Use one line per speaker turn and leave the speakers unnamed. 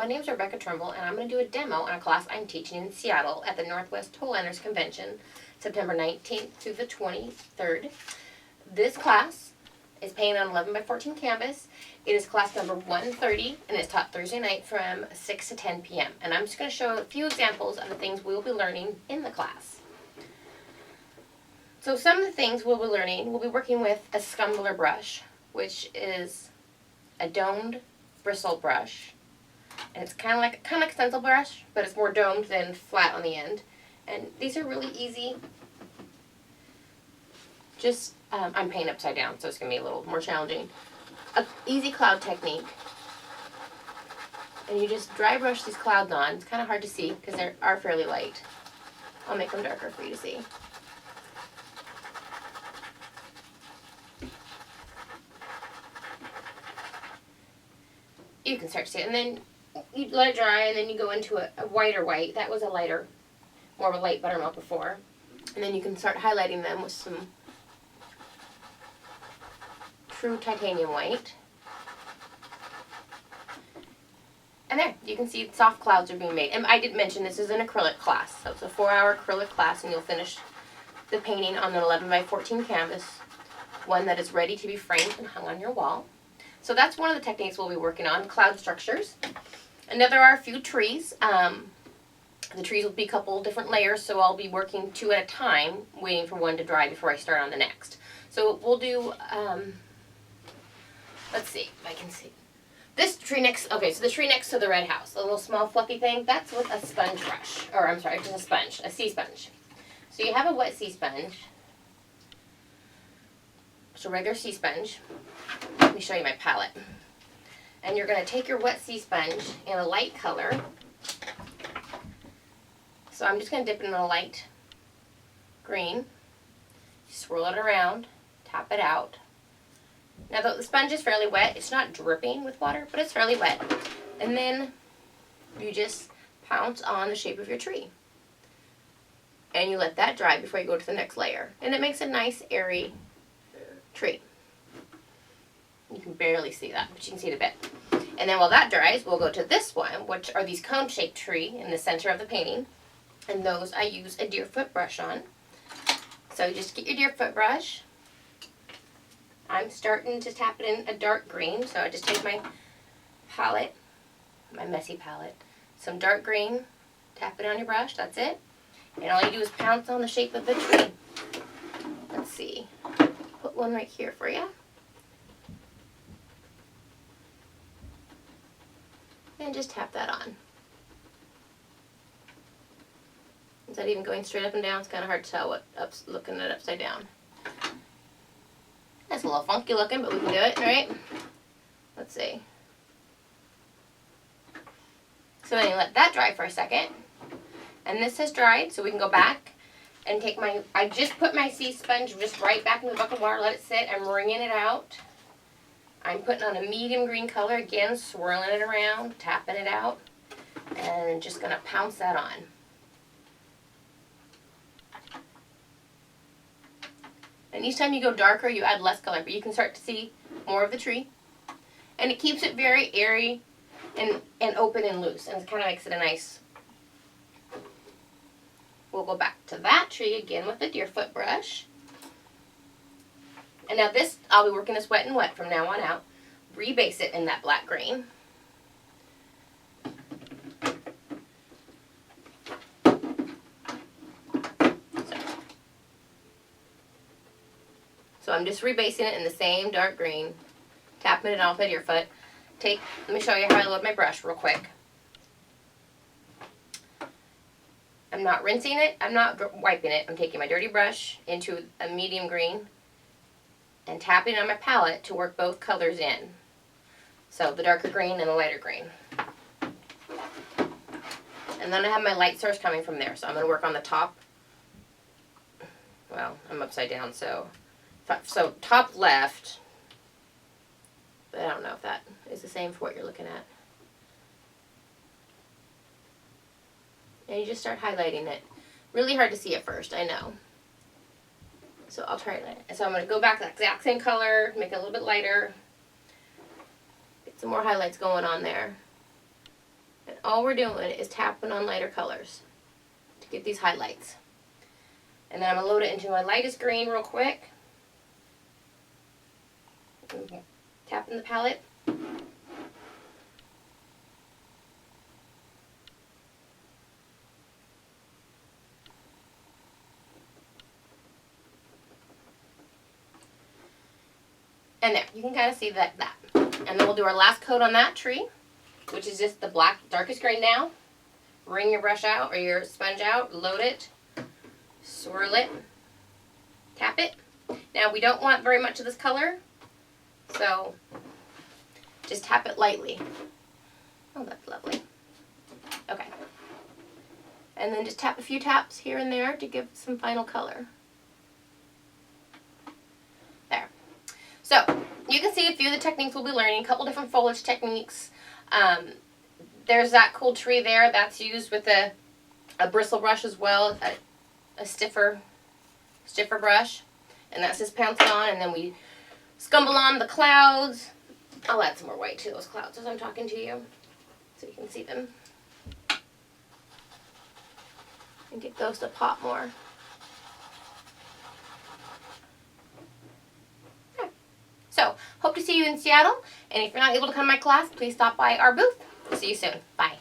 My name is Rebecca Trimble, and I'm going to do a demo on a class I'm teaching in Seattle at the Northwest Tollenders Convention, September 19th through the 23rd. This class is painted on 11 by 14 canvas. It is class number 130, and it's taught Thursday night from 6 to 10 p.m. And I'm just going to show a few examples of the things we'll be learning in the class. So some of the things we'll be learning, we'll be working with a scumbler brush, which is a domed bristle brush. And it's kind of like a stencil brush, but it's more domed than flat on the end. And these are really easy. Just, I'm painting upside down, so it's going to be a little more challenging. An easy cloud technique. And you just dry brush these clouds on. It's kind of hard to see because they are fairly light. I'll make them darker for you to see. You can start to see it. And then you let it dry, and then you go into a whiter white. That was a lighter, more of a light buttermilk before. And then you can start highlighting them with some true titanium white. And there, you can see soft clouds are being made. And I did mention this is an acrylic class. So it's a 4-hour acrylic class, and you'll finish the painting on an 11 by 14 canvas, one that is ready to be framed and hung on your wall. So that's one of the techniques we'll be working on, cloud structures. And now there are a few trees. The trees will be a couple different layers, so I'll be working 2 at a time, waiting for one to dry before I start on the next. So we'll do, let's see if I can see. This tree next, okay, so the tree next to the red house, a little small fluffy thing, that's with a sponge brush. Or I'm sorry, just a sponge, a sea sponge. So you have a wet sea sponge. So regular sea sponge. Let me show you my palette. And you're going to take your wet sea sponge in a light color. So I'm just going to dip it in a light green. Swirl it around, tap it out. Now the sponge is fairly wet. It's not dripping with water, but it's fairly wet. And then you just pounce on the shape of your tree. And you let that dry before you go to the next layer. And it makes a nice airy tree. You can barely see that, but you can see it a bit. And then while that dries, we'll go to this one, which are these cone-shaped tree in the center of the painting. And those I use a deerfoot brush on. So you just get your deerfoot brush. I'm starting to tap it in a dark green, so I just take my palette, my messy palette, some dark green, tap it on your brush, that's it. And all you do is pounce on the shape of the tree. Let's see, put one right here for you. And just tap that on. Is that even going straight up and down? It's kind of hard to tell what looking at it upside down. That's a little funky looking, but we can do it, right? Let's see. So I'm going to let that dry for a second. And this has dried, so we can go back and take my, I just put my sea sponge just right back in the bucket of water, let it sit. I'm wringing it out. I'm putting on a medium green color, again, swirling it around, tapping it out, and just going to pounce that on. And each time you go darker, you add less color, but you can start to see more of the tree. And it keeps it very airy and open and loose, and it kind of makes it a nice... We'll go back to that tree again with the deerfoot brush. And now this, I'll be working this wet and wet from now on out. Rebase it in that black green. So I'm just rebasing it in the same dark green, tapping it off with your foot. Let me show you how I load my brush real quick. I'm not rinsing it, I'm not wiping it. I'm taking my dirty brush into a medium green and tapping on my palette to work both colors in. So the darker green and the lighter green. And then I have my light source coming from there. So I'm going to work on the top. Well, I'm upside down, so top left, but I don't know if that is the same for what you're looking at. And you just start highlighting it. Really hard to see at first, I know. So I'll try it. And so I'm going to go back to that exact same color, make it a little bit lighter. Get some more highlights going on there. all we're doing is tapping on lighter colors to get these highlights. And then I'm going to load it into my lightest green real quick. Tapping the palette. And there, you can kind of see that. And then we'll do our last coat on that tree, which is just the black, darkest green now. Wring your brush out, or your sponge out, load it, swirl it, tap it. Now we don't want very much of this color, so just tap it lightly. Oh, that's lovely. Okay. And then just tap a few taps here and there to give some final color. There. So, you can see a few of the techniques we'll be learning, a couple different foliage techniques. There's that cool tree there that's used with a bristle brush as well, a stiffer brush. And that's just pounced on, and then we scumble on the clouds. I'll add some more white to those clouds as I'm talking to you, so you can see them. And get those to pop more. Okay. So, hope to see you in Seattle, and if you're not able to come to my class, please stop by our booth. See you soon. Bye.